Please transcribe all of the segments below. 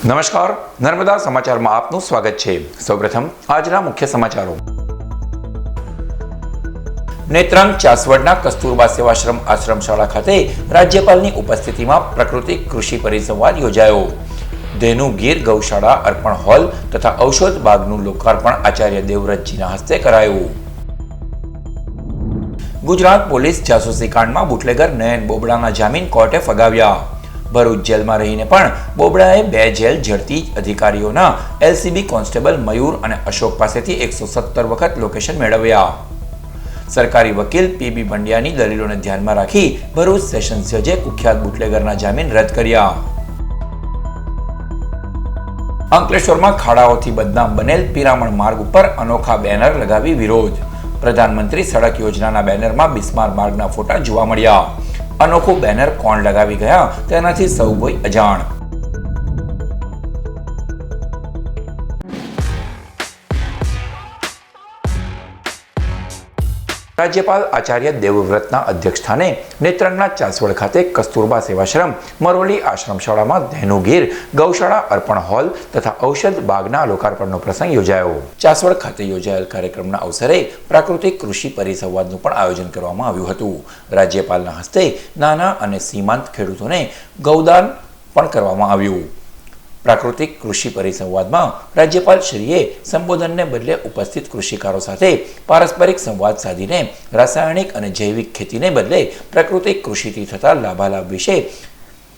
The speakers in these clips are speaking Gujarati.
નમસ્કાર, નર્મદા સમાચારમાં આપનું સ્વાગત છે। સૌપ્રથમ આજના મુખ્ય સમાચારો। નેત્રંગ ચાસવડના કસ્તુરબા સેવાશ્રમ આશ્રમશાળા ખાતે રાજ્યપાલની ઉપસ્થિતિમાં પ્રાકૃતિક કૃષિ પરિસંવાદ યોજાયો। ધેનુ ગીર ગૌશાળા અર્પણ હોલ તથા ઔષધ બાગનું લોકાર્પણ આચાર્ય દેવવ્રતજીના હસ્તે કરાયું। ગુજરાત પોલીસ જાસૂસી કાંડમાં બુટલેગર નયન બોબડાના જામીન કોર્ટે ફગાવ્યા। ભરૂચ જેલમાં રહીને પણ બોબડાએ 2 જેલ ઝડપી અધિકારીઓના એલસીબી કોન્સ્ટેબલ મયુર અને અશોક પાસેથી 117 વખત લોકેશન મેળવ્યા। સરકારી વકીલ પીબી પંડ્યાની દલીલોને ધ્યાનમાં રાખી ભરૂચ સેશન્સ જજે કુખ્યાત બુટલેગરના જામીન રદ કર્યા। અંકલેશ્વરમાં ખાડાઓથી બદનામ બનેલ પિરામણ માર્ગ ઉપર અનોખા બેનર લગાવી વિરોધ। પ્રધાનમંત્રી સડક યોજનાના બેનરમાં બિસ્માર માર્ગના ફોટા જોવા મળ્યા। અનોખું બેનર કોણ લગાવી ગયા તેનાથી સૌ કોઈ અજાણ। રાજ્યપાલ આચાર્ય દેવવ્રતના અધ્યક્ષસ્થાને નેત્રંગના ચાસવડ ખાતે કસ્તુરબા સેવાશ્રમ મરોલી આશ્રમશાળામાં ધેનુ ગીર ગૌશાળા અર્પણ હોલ તથા ઔષધ બાગના લોકાર્પણનો પ્રસંગ યોજાયો। ચાસવડ ખાતે યોજાયેલ કાર્યક્રમના અવસરે પ્રાકૃતિક કૃષિ પરિસંવાદનું પણ આયોજન કરવામાં આવ્યું હતું। રાજ્યપાલના હસ્તે નાના અને સીમાંત ખેડૂતોને ગૌદાન પણ કરવામાં આવ્યું। પ્રાકૃતિક કૃષિ પરિસંવાદમાં રાજ્યપાલ શ્રીએ સંબોધનને બદલે ઉપસ્થિત કૃષિકારો સાથે પારસ્પરિક સંવાદ સાધીને રાસાયણિક અને જૈવિક ખેતીને બદલે પ્રાકૃતિક કૃષિથી થતા લાભાલાભ વિશે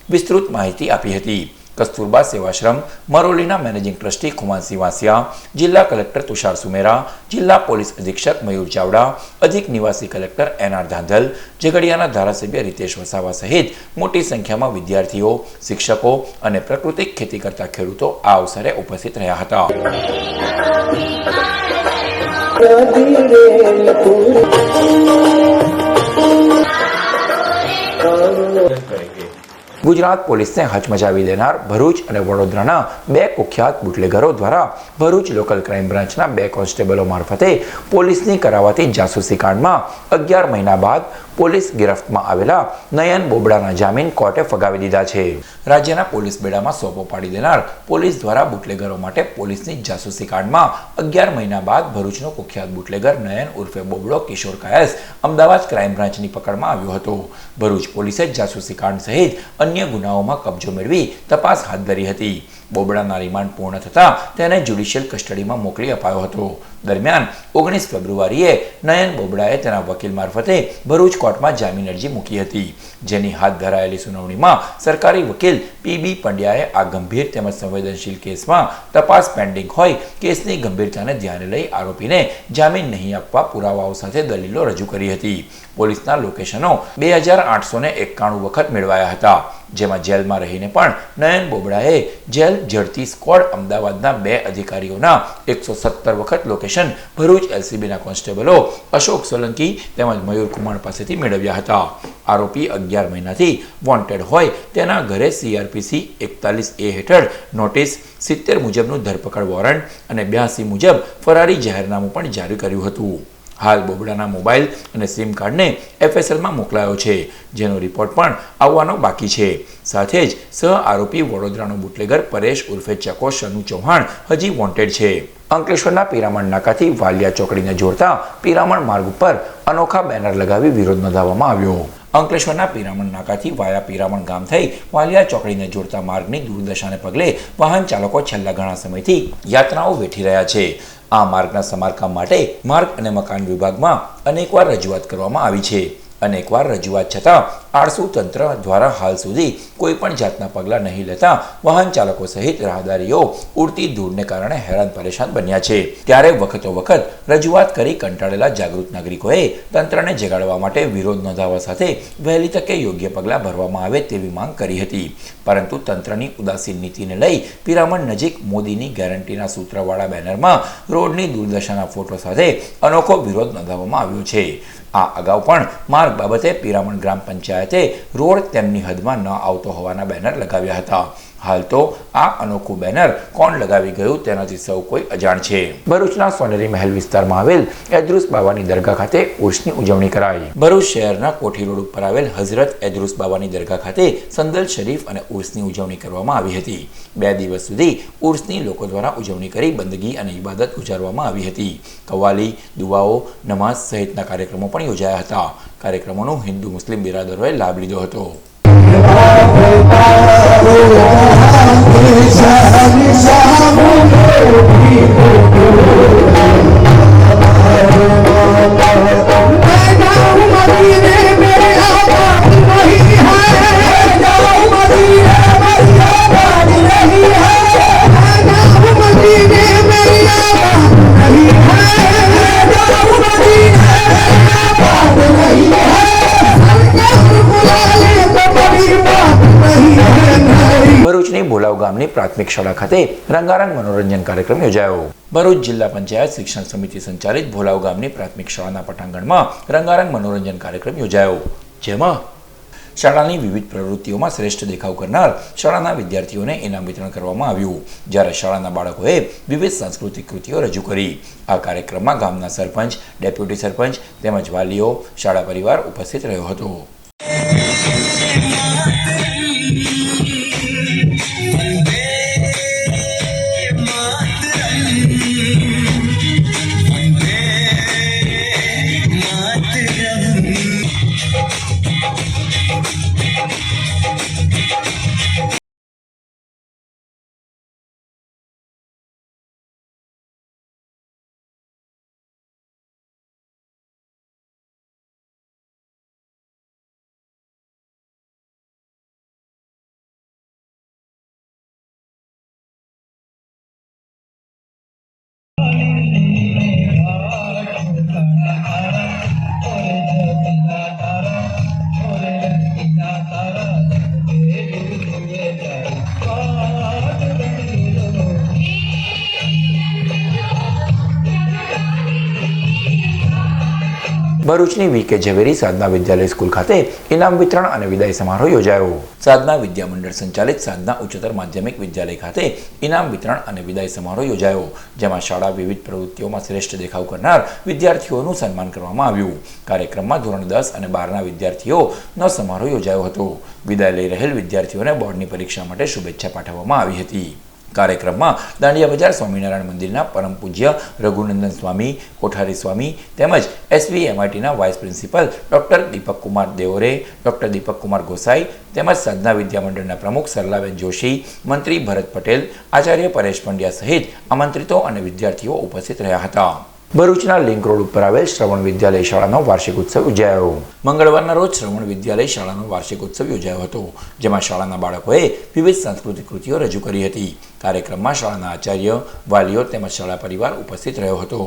વિસ્તૃત માહિતી આપી હતી। કસ્તુરબા સેવાશ્રમ મરોલીના મેનેજિંગ ટ્રસ્ટી ખુમાનસિંહ વાસિયા, જિલ્લા કલેક્ટર તુષાર સુમેરા, જિલ્લા પોલીસ અધિક્ષક મયુર ચાવડા, અધિક નિવાસી કલેક્ટર એનઆર ધાંધલ, ઝઘડિયાના ધારાસભ્ય રીતેશ વસાવા સહિત મોટી સંખ્યામાં વિદ્યાર્થીઓ, શિક્ષકો અને પ્રાકૃતિક ખેતી કરતા ખેડૂતો આ અવસરે ઉપસ્થિત રહ્યા હતા। ગુજરાત પોલીસને હચમચાવી દેનાર ભરૂચ અને વડોદરાના 2 કુખ્યાત બુટલેગરો દ્વારા ભરૂચ લોકલ ક્રાઇમ બ્રાન્ચના 2 કોન્સ્ટેબલો મારફતે પોલીસની કરાવાતી જાસૂસી કાંડમાં 11 મહિના બાદ પોલીસ ગિરફ્તમાં આવેલા નયન બોબડાના જામીન કોર્ટે ફગાવી દીધા છે। રાજ્યના પોલીસ બેડામાં સોપો પાડી દેનાર પોલીસ દ્વારા બુટલેગરો માટે પોલીસની જાસૂસી કાંડમાં 11 મહિના બાદ ભરૂચનો કુખ્યાત બુટલેગર નયન ઉર્ફે બોબડો કિશોર કાયસ અમદાવાદ ક્રાઇમ બ્રાન્ચની પકડમાં આવ્યો હતો। ભરૂચ પોલીસે જાસૂસી કાંડ સહિત અન્ય ગુનાઓમાં કબજો મેળવી તપાસ હાથ ધરી હતી। બોબડાના રિમાન્ડ પૂર્ણ થતાં તેને જ્યુડિશિયલ કસ્ટડીમાં મોકલી અપાયો હતો। દરમિયાન 19 ફેબ્રુઆરીએ નયન બોબડાએ તેના વકીલ મારફતે ભરૂચ કોર્ટમાં જામીન અરજી મૂકી હતી, જેની હાથ ધરાયેલી સુનાવણીમાં સરકારી વકીલ પીબી પંડ્યાએ આ ગંભીર તેમજ સંવેદનશીલ કેસમાં તપાસ પેન્ડિંગ હોય કેસની ગંભીરતાને ધ્યાને લઈ આરોપીને જામીન નહીં આપવા પુરાવાઓ સાથે દલીલો રજૂ કરી હતી। પોલીસના લોકેશનો 2891 વખત મેળવાયા હતા, જેમાં જેલમાં રહીને પણ નયન બોબડાએ જેલ ઝડપી સ્ક્વોડ અમદાવાદના 2 અધિકારીઓના 117 વખત લોકેશન ભરૂચ એલસીબીના કોન્સ્ટેબલો અશોક સોલંકી તેમજ મયુર કુમાર પાસેથી મેળવ્યા હતા। આરોપી 11 મહિનાથી વોન્ટેડ હોય તેના ઘરે સીઆરપીસી 41A હેઠળ નોટિસ, 70 મુજબનું ધરપકડ વોરંટ અને 82 મુજબ ફરારી જાહેરનામું પણ જારી કર્યું હતું। હાલ બોબડાના મોબાઈલ અને સિમ કાર્ડને એફએસએલમાં મોકલાયો છે, જેનો રિપોર્ટ પણ આવવાનો બાકી છે। સાથે જ સહ આરોપી વડોદરાનો બુટલેગર પરેશ ઉર્ફે ચકો શનુ ચૌહાણ હજી વોન્ટેડ છે। અંકલેશ્વરના પિરામણ નાકાથી વાલિયા ચોકડીને જોડતા પિરામણ માર્ગ ઉપર અનોખા બેનર લગાવી વિરોધ નોંધાવવામાં આવ્યો। અંકલેશ્વરના પિરામણ નાકાથી વાયા પિરામણ ગામ થઈ વાલિયા ચોકડીને જોડતા માર્ગની દુર્દશાને પગલે વાહન ચાલકો છેલ્લા ઘણા સમયથી યાતનાઓ વેઠી રહ્યા છે। આ માર્ગના સમારકામ માટે માર્ગ અને મકાન વિભાગમાં અનેકવાર રજૂઆત કરવામાં આવી છે। અનેકવાર રજૂઆત છતાં આળસુ તંત્ર દ્વારા હાલ સુધી કોઈ પણ જાતના પગલાં નહીં લેતા વાહન ચાલકો સહિત રાહદારીઓ ઉડતી ધૂળને કારણે હેરાન પરેશાન બન્યા છે। ત્યારે વખતો વખત રજૂઆત કરી કંટાળેલા જાગૃત નાગરિકોએ તંત્રને જગાડવા માટે વિરોધ નોંધાવવા સાથે વહેલી તકે યોગ્ય પગલાં ભરવામાં આવે તેવી માંગ કરી હતી, પરંતુ તંત્રની ઉદાસીન નીતિને લઈ પિરામણ નજીક મોદીની ગેરંટીના સૂત્રવાળા બેનરમાં રોડની દુર્દશાના ફોટો સાથે અનોખો વિરોધ નોંધાવવામાં આવ્યો છે। આ અગાઉ પણ માર્ગ બાબતે પિરામણ ગ્રામ પંચાયત પંચાયતે રોડ તેમની હદમાં ન આવતો હોવાના બેનર લગાવ્યા હતા. હાલ તો આ અનોખું બેનર કોણ લગાવી ગયું તેનાથી સૌ કોઈ અજાણ છે. ભરૂચના સોનેરી મહેલ વિસ્તારમાં આવેલ એદરુસ બાવાની દરગાહ ખાતે ઉર્સની ઉજવણી કરાઈ. ભરૂચ શહેરના કોઠી રોડ ઉપર આવેલ હઝરત એદરુસ બાવાની દરગાહ ખાતે સંદલ શરીફ અને ઉર્સની ઉજવણી કરવામાં આવી હતી. 2 દિવસ સુધી ઉર્સની લોકો દ્વારા ઉજવણી કરી બંદગી અને ઇબાદત ગુજારવામાં આવી હતી. કવાલી, દુઆઓ, નમાઝ સહિતના કાર્યક્રમો પણ યોજાયા હતા. કાર્યક્રમોનો હિન્દુ મુસ્લિમ બિરાદરોએ લાભ લીધો હતો. ભરૂચની ભોલાવ ગામની પ્રાથમિક શાળા ખાતે રંગારંગ મનોરંજન કાર્યક્રમ યોજાયો. ભરૂચ જિલ્લા પંચાયત શિક્ષણ સમિતિ સંચાલિત ભોલાવ ગામની પ્રાથમિક શાળાના પટાંગણમાં રંગારંગ મનોરંજન કાર્યક્રમ યોજાયો, જેમાં શાળાની વિવિધ પ્રવૃત્તિઓમાં શ્રેષ્ઠ દેખાવ કરનાર શાળાના વિદ્યાર્થીઓને ઇનામ વિતરણ કરવામાં આવ્યું, જ્યારે શાળાના બાળકોએ વિવિધ સાંસ્કૃતિક કૃતિઓ રજૂ કરી. આ કાર્યક્રમમાં ગામના સરપંચ, ડેપ્યુટી સરપંચ તેમજ વાલીઓ, શાળા પરિવાર ઉપસ્થિત રહ્યો હતો. ભરૂચની વી.કે. ઝવેરી સાધના વિદ્યાલય સ્કૂલ ખાતે ઇનામ વિતરણ અને વિદાય સમારોહ યોજાયો. સાધના વિદ્યા મંડળ સંચાલિત સાધના ઉચ્ચતર માધ્યમિક વિદ્યાલય ખાતે ઇનામ વિતરણ અને વિદાય સમારોહ યોજાયો, જેમાં શાળા વિવિધ પ્રવૃત્તિઓમાં શ્રેષ્ઠ દેખાવ કરનાર વિદ્યાર્થીઓનું સન્માન કરવામાં આવ્યું. કાર્યક્રમમાં ધોરણ 10 અને 12ના વિદ્યાર્થીઓનો સમારોહ યોજાયો હતો. વિદાય લઈ રહેલ વિદ્યાર્થીઓને બોર્ડની પરીક્ષા માટે શુભેચ્છા પાઠવવામાં આવી હતી. કાર્યક્રમમાં દાંડિયા બજાર સ્વામિનારાયણ મંદિરના પરમ પૂજ્ય રઘુનંદન સ્વામી, કોઠારી સ્વામી તેમજ SVMITના વાઇસ પ્રિન્સિપલ ડોક્ટર દીપક કુમાર દેઓરે, ડોક્ટર દીપક કુમાર ગોસાઈ તેમજ સાધના વિદ્યા મંડળના પ્રમુખ સરલાબેન જોશી, મંત્રી ભરત પટેલ, આચાર્ય પરેશ પંડ્યા સહિત આમંત્રિતો અને વિદ્યાર્થીઓ ઉપસ્થિત રહ્યા હતા. ભરૂચના લિંક રોડ ઉપર આવેલ શ્રવણ વિદ્યાલય શાળાનો વાર્ષિક ઉત્સવ યોજાયો. મંગળવારના રોજ શ્રવણ વિદ્યાલય શાળાનો વાર્ષિક ઉત્સવ યોજાયો હતો, જેમાં શાળાના બાળકોએ વિવિધ સાંસ્કૃતિક કૃતિઓ રજૂ કરી હતી. કાર્યક્રમમાં શાળાના આચાર્ય, વાલીઓ તેમજ શાળા પરિવાર ઉપસ્થિત રહ્યો હતો.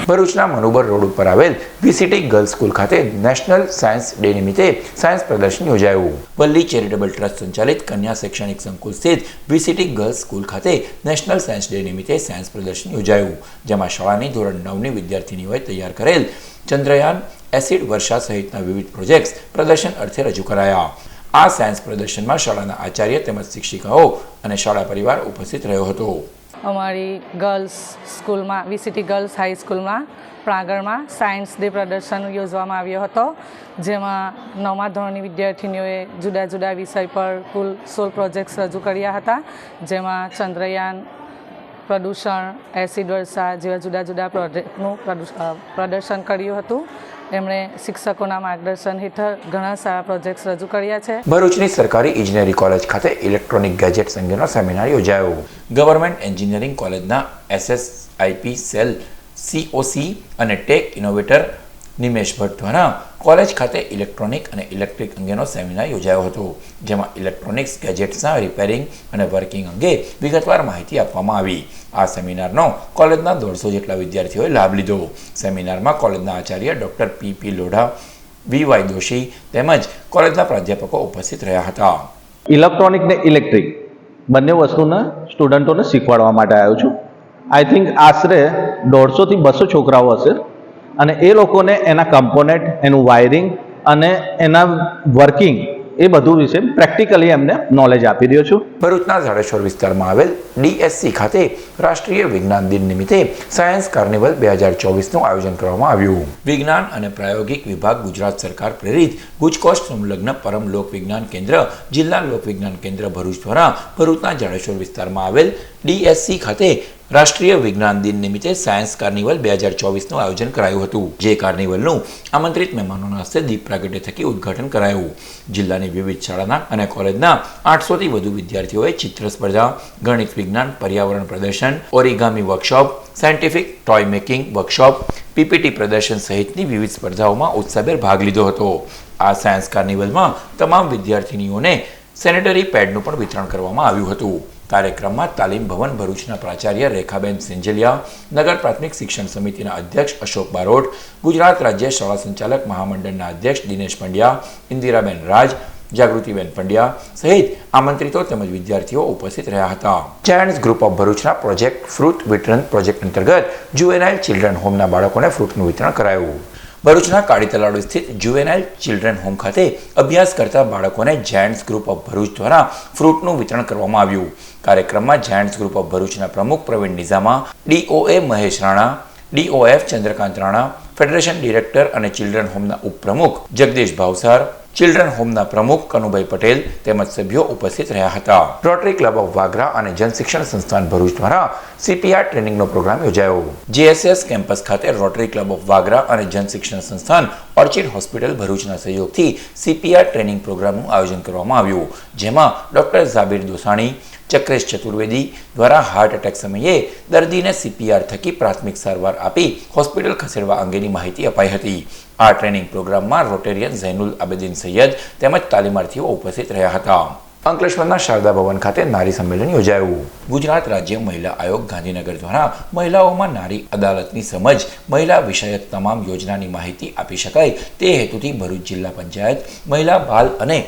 ભરૂચના મનુબર રોડ ઉપર આવેલ VCT ગર્લ્સ સ્કૂલ ખાતે નેશનલ સાયન્સ ડે નિમિત્તે સાયન્સ પ્રદર્શન યોજાયું. વલ્લી ચેરિટેબલ ટ્રસ્ટ સંચાલિત કન્યા શૈક્ષણિક સંકુલ સ્થિત VCT ગર્લ્સ સ્કૂલ ખાતે નેશનલ સાયન્સ ડે નિમિત્તે સાયન્સ પ્રદર્શન યોજાયું, જેમાં શાળાની ધોરણ 9ની વિદ્યાર્થીનીઓએ તૈયાર કરેલ ચંદ્રયાન, એસિડ વર્ષા સહિતના વિવિધ પ્રોજેક્ટ્સ પ્રદર્શન અર્થે રજૂ કરાયા. આ સાયન્સ પ્રદર્શનમાં શાળાના આચાર્ય તેમજ શિક્ષિકાઓ અને શાળા પરિવાર ઉપસ્થિત રહ્યો હતો. અમારી ગર્લ્સ સ્કૂલમાં VCT ગર્લ્સ હાઈસ્કૂલમાં પ્રાંગણમાં સાયન્સ ડે પ્રદર્શન યોજવામાં આવ્યો હતો, જેમાં 9મા ધોરણની વિદ્યાર્થીનીઓએ જુદા જુદા વિષય પર કુલ 16 પ્રોજેક્ટ્સ રજૂ કર્યા હતા, જેમાં ચંદ્રયાન, પ્રદૂષણ, એસિડ વર્ષા જેવા જુદા જુદા પ્રોજેક્ટનું પ્રદર્શન કર્યું હતું. એમણે શિક્ષકોના માર્ગદર્શન હેઠળ ઘણા સારા પ્રોજેક્ટ્સ રજૂ કર્યા છે. ભરૂચની સરકારી ઇજનેરી કોલેજ ખાતે ઇલેક્ટ્રોનિક ગેજેટ્સ અંગેનો સેમિનાર યોજાયો. ગવર્મેન્ટ એન્જિનિયરિંગ કોલેજના SSIP સેલ COC અને ટેક ઇનોવેટર નિમેશ ભટ્ટ દ્વારા કોલેજ ખાતે ઇલેક્ટ્રોનિક અને ઇલેક્ટ્રિક અંગેનો સેમિનાર યોજાયો હતો, જેમાં ઇલેક્ટ્રોનિક્સ ગેજેટ્સના રિપેરિંગ અને વર્કિંગ અંગે વિગતવાર માહિતી આપવામાં આવી. આ સેમિનારનો કોલેજના 150 જેટલા વિદ્યાર્થીઓએ લાભ લીધો. સેમિનારમાં કોલેજના Acharya doctor PP Lodha, VY Doshi તેમજ કોલેજના પ્રાધ્યાપકો ઉપસ્થિત રહ્યા હતા. ઇલેક્ટ્રોનિક ને ઇલેક્ટ્રિક બંને વસ્તુના સ્ટુડન્ટોને શીખવાડવા માટે આવ્યો છું. આઈ થિંક આશરે 150 થી 200 છોકરાઓ હશે અને એ લોકોને એના કમ્પોનેન્ટ, એનું વાયરિંગ અને એના વર્કિંગ એ બધું વિશે પ્રેક્ટિકલી એમને નોલેજ આપી રહ્યો છું. ભરૂચના ઝાડેશ્વર વિસ્તારમાં આવેલ DSC ખાતે રાષ્ટ્રીય વિજ્ઞાન દિન નિમિત્તે સાયન્સ કાર્નિવલ 2024નું આયોજન કરવામાં આવ્યું. વિજ્ઞાન અને પ્રાયોગિક વિભાગ ગુજરાત સરકાર પ્રેરિત ગુજકોસ્ટ સંલગ્ન પરમ લોક વિજ્ઞાન કેન્દ્ર જિલ્લા લોક વિજ્ઞાન કેન્દ્ર ભરૂચ દ્વારા ભરૂચના ઝાડેશ્વર વિસ્તારમાં આવેલ DSC ખાતે રાષ્ટ્રીય વિજ્ઞાન દિન નિમિત્તે સાયન્સ કાર્નિવલ 2024નું આયોજન કરાયું હતું, જે કાર્નિવલનું આમંત્રિત મહેમાનોના હસ્તે દીપ પ્રાગટ્ય થકી ઉદ્ઘાટન કરાયું. જિલ્લાની વિવિધ શાળાના અને કોલેજના 800થી વધુ વિદ્યાર્થીઓએ ચિત્ર સ્પર્ધા, ગણિત વિજ્ઞાન, પર્યાવરણ પ્રદર્શન, origami workshop, scientific toy making workshop, PPT પ્રદર્શન સહિતની વિવિધ સ્પર્ધાઓમાં ઉત્સાહભેર ભાગ લીધો હતો. આ સાયન્સ કાર્નિવલમાં તમામ વિદ્યાર્થીનીઓને સેનેટરી પેડનું પણ વિતરણ કરવામાં આવ્યું હતું. કાર્યક્રમમાં તાલીમ ભવન ભરૂચના પ્રાચાર્ય રેખાબેન સેંજલિયા, નગર પ્રાથમિક શિક્ષણ સમિતિના અધ્યક્ષ અશોક બારોટ, ગુજરાત રાજ્ય શાળા સંચાલક મહામંડળના અધ્યક્ષ દિનેશ પંડ્યા, ઇન્દિરાબેન રાજ, જાગૃતિબેન પંડ્યા સહિત આમંત્રિતો તેમજ વિદ્યાર્થીઓ ઉપસ્થિત રહ્યા હતા. જાયન્ટ્સ ગ્રુપ ઓફ ભરૂચના પ્રોજેક્ટ ફ્રૂટ વિતરણ પ્રોજેક્ટ અંતર્ગત જુવેનાઇલ ચિલ્ડ્રન હોમના બાળકોને ફ્રૂટનું વિતરણ કરાયું. ભરૂચના કાળી તલાવડી સ્થિત જુવેનાઇલ ચિલ્ડ્રન હોમ ખાતે અભ્યાસ કરતા બાળકોને જાયન્ટ્સ ગ્રુપ ઓફ ભરૂચ દ્વારા ફ્રૂટનું વિતરણ કરવામાં આવ્યું. કાર્યક્રમમાં જાયન્ટ્સ ગ્રુપ ઓફ ભરૂચના પ્રમુખ Pravin Nizama, DOA Mahesh Rana, DOF Chandrakant Rana, federation director અને ચિલ્ડ્રન હોમના ઉપપ્રમુખ જગદીશ ભાવસાર, ચિલ્ડ્રન હોમના પ્રમુખ કનુભાઈ પટેલ તેમજ સભ્યો ઉપસ્થિત રહ્યા હતા. રોટરી ક્લબ ઓફ વાગરા અને જનશિક્ષણ સંસ્થાન ભરૂચ દ્વારા CPR ટ્રેનિંગનો પ્રોગ્રામ યોજાયો. JSS કેમ્પસ ખાતે રોટરી ક્લબ ઓફ વાગરા અને જનશિક્ષણ સંસ્થાન ઓર્ચિડ હોસ્પિટલ ભરૂચના સહયોગથી CPR ટ્રેનિંગ પ્રોગ્રામનું આયોજન કરવામાં આવ્યું, જેમાં ડૉક્ટર ઝાબીર દોસાણી, ચક્રેશ ચતુર્વેદી દ્વારા હાર્ટ એટેક સમયે દર્દીને CPR થકી પ્રાથમિક સારવાર આપી હોસ્પિટલ ખસેડવા અંગેની માહિતી અપાઈ હતી. આ ટ્રેનિંગ પ્રોગ્રામમાં રોટેરિયન ઝૈનુલ આબેદીન સૈયદ તેમજ તાલીમાર્થીઓ ઉપસ્થિત રહ્યા હતા. અંકલેશ્વરના શારદા ભવન ખાતે નારી સંમેલન યોજાયું. ગુજરાત રાજ્ય મહિલા આયોગ ગાંધીનગર દ્વારા મહિલાઓમાં નારી અદાલતની સમજ, મહિલા વિષયક તમામ યોજનાની માહિતી આપી શકાય તે હેતુથી ભરૂચ જિલ્લા પંચાયત મહિલા બાલ અને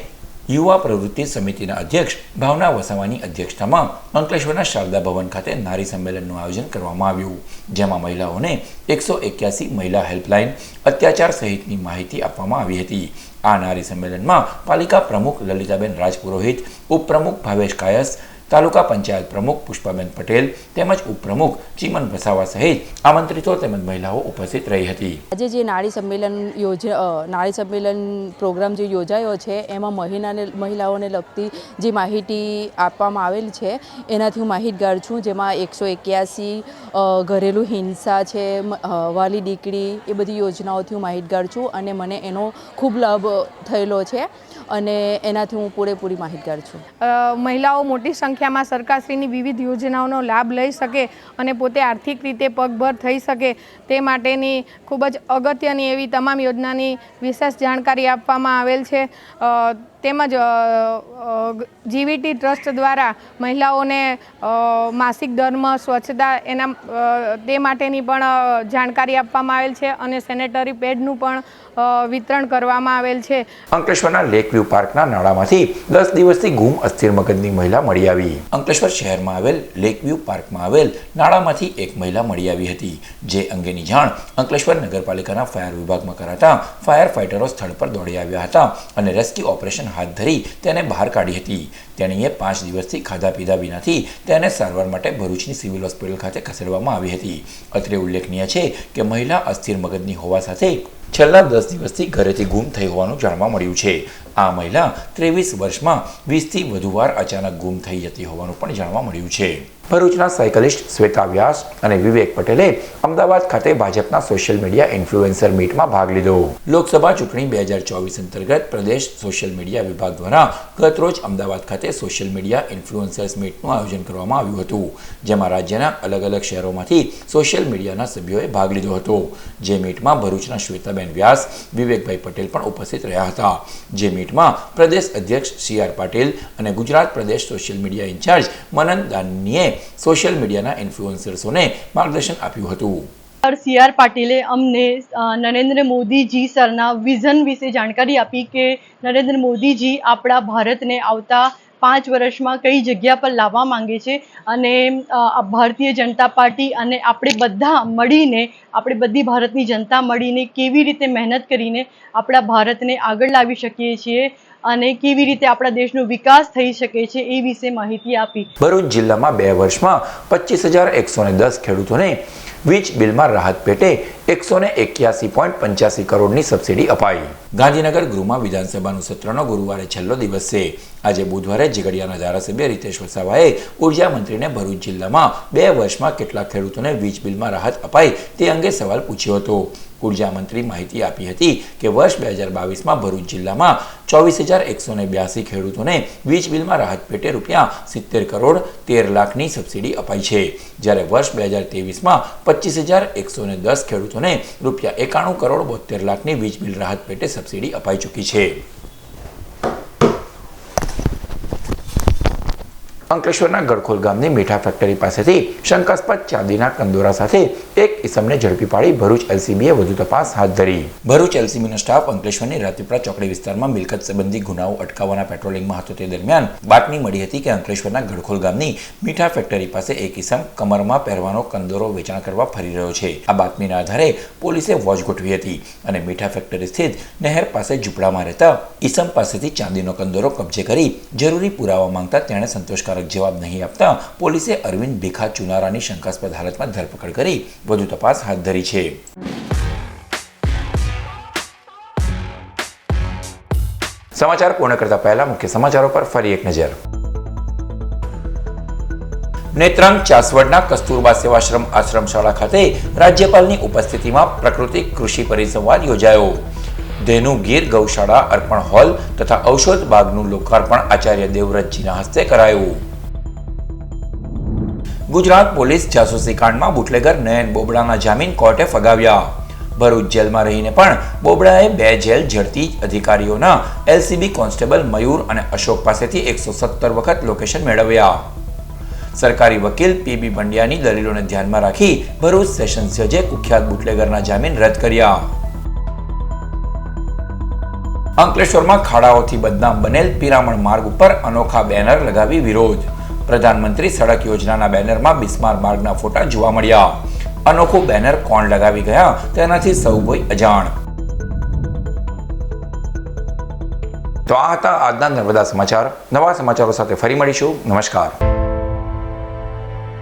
યુવા પ્રવૃત્તિ સમિતિના અધ્યક્ષ ભાવના વસાવાની અધ્યક્ષતામાં અંકલેશ્વરના શારદા ભવન ખાતે નારી સંમેલનનું આયોજન કરવામાં આવ્યું, જેમાં મહિલાઓને 181 મહિલા હેલ્પલાઇન, અત્યાચાર સહિતની માહિતી આપવામાં આવી હતી. આ નારી સંમેલનમાં પાલિકા પ્રમુખ લલિતાબેન રાજપુરોહિત, ઉપપ્રમુખ ભાવેશ કાયસ, તાલુકા પંચાયત પ્રમુખ પુષ્પાબેન પટેલ તેમજ ઉપપ્રમુખ ચીમન વસાવા સહિત આમંત્રિતો તેમજ મહિલાઓ ઉપસ્થિત રહી હતી. આજે જે નારી સંમેલન પ્રોગ્રામ જે યોજાયો છે એમાં મહિલાઓને લગતી જે માહિતી આપવામાં આવેલ છે એનાથી હું માહિતગાર છું, જેમાં 181 ઘરેલું હિંસા છે, વાલી દીકરી, એ બધી યોજનાઓથી હું માહિતગાર છું અને મને એનો ખૂબ લાભ થયેલો છે અને એનાથી હું પૂરેપૂરી માહિતગાર છું. મહિલાઓ મોટી સંખ્યામાં સરકારશ્રીની વિવિધ યોજનાઓનો લાભ લઈ શકે અને પોતે આર્થિક રીતે પગભર થઈ શકે તે માટેની ખૂબ જ અગત્યની એવી તમામ યોજનાની વિશેષ જાણકારી આપવામાં આવેલ છે. તેમજ GVT ટ્રસ્ટ દ્વારા મહિલાઓને માસિક ધર્મ, સ્વચ્છતા તે માટેની પણ જાણકારી આપવામાં આવેલ છે અને સેનેટરી પેડનું પણ વિતરણ કરવામાં આવેલ છે. અંકલેશ્વરના લેકવ્યુ પાર્કના નાળામાંથી 10 દિવસથી ગુમ અસ્થિર મગજની મહિલા મળી આવી. અંકલેશ્વર શહેરમાં આવેલ લેકવ્યુ પાર્કમાં આવેલ નાળામાંથી એક મહિલા મળી આવી હતી, જે અંગેની જાણ અંકલેશ્વર નગરપાલિકાના ફાયર વિભાગમાં કરાતા ફાયર ફાઇટરો સ્થળ પર દોડી આવ્યા હતા અને રેસ્ક્યુ ઓપરેશન હાથ ધરી તેને બહાર કાઢી હતી. તેણીએ 5 દિવસથી ખાધા પીધા વિનાથી તેને સારવાર માટે ભરૂચની સિવિલ હોસ્પિટલ ખાતે ખસેડવામાં આવી હતી. અત્રે ઉલ્લેખનીય છે કે મહિલા અસ્થિર મગજની હોવા સાથે છેલ્લા 10 દિવસથી ઘરેથી ગુમ થઈ હોવાનું જાણવા મળ્યું છે. આ મહિલા 23 વર્ષમાં 20થી વધુ વાર અચાનક ગુમ થઈ જતી હોવાનું પણ જાણવા મળ્યું છે. ભરૂચના સાયકલિસ્ટ શ્વેતા વ્યાસ અને વિવેક પટેલે અમદાવાદ ખાતે ભાજપના સોશિયલ મીડિયા ઇન્ફ્લુએન્સર મીટમાં ભાગ લીધો. લોકસભા ચૂંટણી 2024 અંતર્ગત પ્રદેશ સોશિયલ મીડિયા વિભાગ દ્વારા ગત રોજ અમદાવાદ ખાતે સોશિયલ મીડિયા ઇન્ફ્લુએન્સર્સ મીટનું આયોજન કરવામાં આવ્યું હતું, જેમાં રાજ્યના અલગ અલગ શહેરોમાંથી સોશિયલ મીડિયાના સભ્યોએ ભાગ લીધો હતો. જે મીટમાં ભરૂચના શ્વેતાબેન વ્યાસ, વિવેકભાઈ પટેલ પણ ઉપસ્થિત રહ્યા હતા. જે મીટમાં પ્રદેશ અધ્યક્ષ CR પાટીલ અને ગુજરાત પ્રદેશ સોશિયલ મીડિયા ઇન્ચાર્જ મનન દાનીએ સોશિયલ મીડિયાના ઇન્ફ્લુએન્સર્સોને માર્ગદર્શન આપ્યું હતું. CR પાટીલે અમને નરેન્દ્ર મોદીજી સરના વિઝન વિશે જાણકારી આપી કે નરેન્દ્ર મોદીજી આપણા ભારતને આવતા 5 વર્ષમાં કઈ જગ્યા પર લાવવા માંગે છે અને ભારતીય જનતા પાર્ટી અને આપણે બધી ભારતની જનતા મળીને કેવી રીતે મહેનત કરીને આપણા ભારતને આગળ લાવી શકીએ છીએ અને કેવી રીતે આપણા દેશનો વિકાસ થઈ શકે છે એ વિશે માહિતી આપી. ભરૂચ જિલ્લામાં 2 વર્ષમાં 25,110 ખેડૂતોને વીજ બિલમાં રાહત પેટે 181.85 કરોડની સબસિડી અપાઈ. ગાંધીનગર ગૃહમાં વિધાનસભાનું સત્રનો ગુરુવારે છેલ્લો દિવસ છે. આજે બુધવારે ઝઘડિયાના ધારાસભ્ય રીતેશ વસાવાએ ઉર્જા મંત્રીને ભરૂચ જિલ્લામાં 2 વર્ષમાં કેટલા ખેડૂતોને વીજ બિલમાં રાહત અપાઈ તે અંગે સવાલ પૂછ્યો હતો. ઉર્જા મંત્રી માહિતી આપી હતી કે વર્ષ 2022માં ભરૂચ જિલ્લામાં 24,182 ખેડૂતોને વીજ બિલમાં રાહત પેટે ₹70 કરોડ 13 લાખની સબસિડી અપાઈ છે, જ્યારે વર્ષ 2023માં 25,110 ખેડૂતોને ₹91 કરોડ 72 લાખની વીજ બિલ રાહત પેટે સબસિડી અપાઈ ચૂકી છે. અંકલેશ્વરના ગડખોલ ગામની મીઠા ફેક્ટરી પાસેથી શંકાસ્પદ ચાંદીના કંદોરા સાથે એક ઇસમને ઝડપી પાડી ભરૂચ LCBએ વધુ તપાસ હાથ ધરી. ભરૂચ LCBનો સ્ટાફ અંકલેશ્વરની રાજપીપળા ચોકડી વિસ્તારમાં મિલકત સંબંધી ગુનાઓ અટકાવવાના પેટ્રોલિંગમાં હતો. તે દરમિયાન બાતમી મળી હતી કે અંકલેશ્વરના ગડખોલ ગામની મીઠા ફેક્ટરી પાસે એક ઇસમ કમરમાં પહેરવાનો કંદોરો વેચાણ કરવા ફરી રહ્યો છે. આ બાતમીના આધારે પોલીસે વોચ ગોઠવી હતી અને મીઠા ફેક્ટરી સ્થિત નહેર પાસે ઝૂંપડામાં રહેતા ઇસમ પાસેથી ચાંદીનો કંદોરો કબજે કરી જરૂરી પુરાવા માંગતા તેણે સંતોષકારક જવાબ નહીં આપતા પોલીસે અરવિંદ ભીખા ચુનારાની શંકાસ્પદ હાલતમાં ધરપકડ કરી વધુ તપાસ હાથ ધરી છે. સમાચાર પૂર્ણ કરતા પહેલા મુખ્ય સમાચારો પર ફરી એક નજર. નેત્રંગ ચાસવડના કસ્તુરબા સેવાશ્રમ આશ્રમ શાળા ખાતે રાજ્યપાલની ઉપસ્થિતિમાં પ્રાકૃતિક કૃષિ પરિસંવાદ યોજાયો. ધેનુ ગીર ગૌશાળા અર્પણ હોલ તથા ઔષધ બાગનું લોકાર્પણ આચાર્ય દેવવ્રતજીના હસ્તે કરાયું. ગુજરાત પોલીસ જાસૂસી કાંડમાં બુટલેગર નયન બોબડાના જામીન કોર્ટે ફગાવ્યા. ભરૂચ જેલમાં રહીને પણ બોબડાએ 2 જેલ ઝડપી અધિકારીઓના LCB કોન્સ્ટેબલ મયુર અને અશોક પાસેથી 117 વખત લોકેશન મેળવ્યા. સરકારી વકીલ PB પંડ્યાની દલીલોને ધ્યાનમાં રાખી ભરૂચ સેશન્સ જજે કુખ્યાત બુટલેગરના જામીન રદ કર્યા. અંકલેશ્વરમાં ખાડાઓથી બદનામ બનેલ પિરામણ માર્ગ ઉપર અનોખા બેનર લગાવી વિરોધ. પ્રધાનમંત્રી સડક યોજનાના બેનરમાં બિસ્માર માર્ગના ફોટા જોવા મળ્યા. અનોખું બેનર કોણ લગાવી ગયા તેનાથી સૌ કોઈ અજાણ. તો આ હતા આજના નર્મદા સમાચાર. નવા સમાચારો સાથે ફરી મળીશું. નમસ્કાર.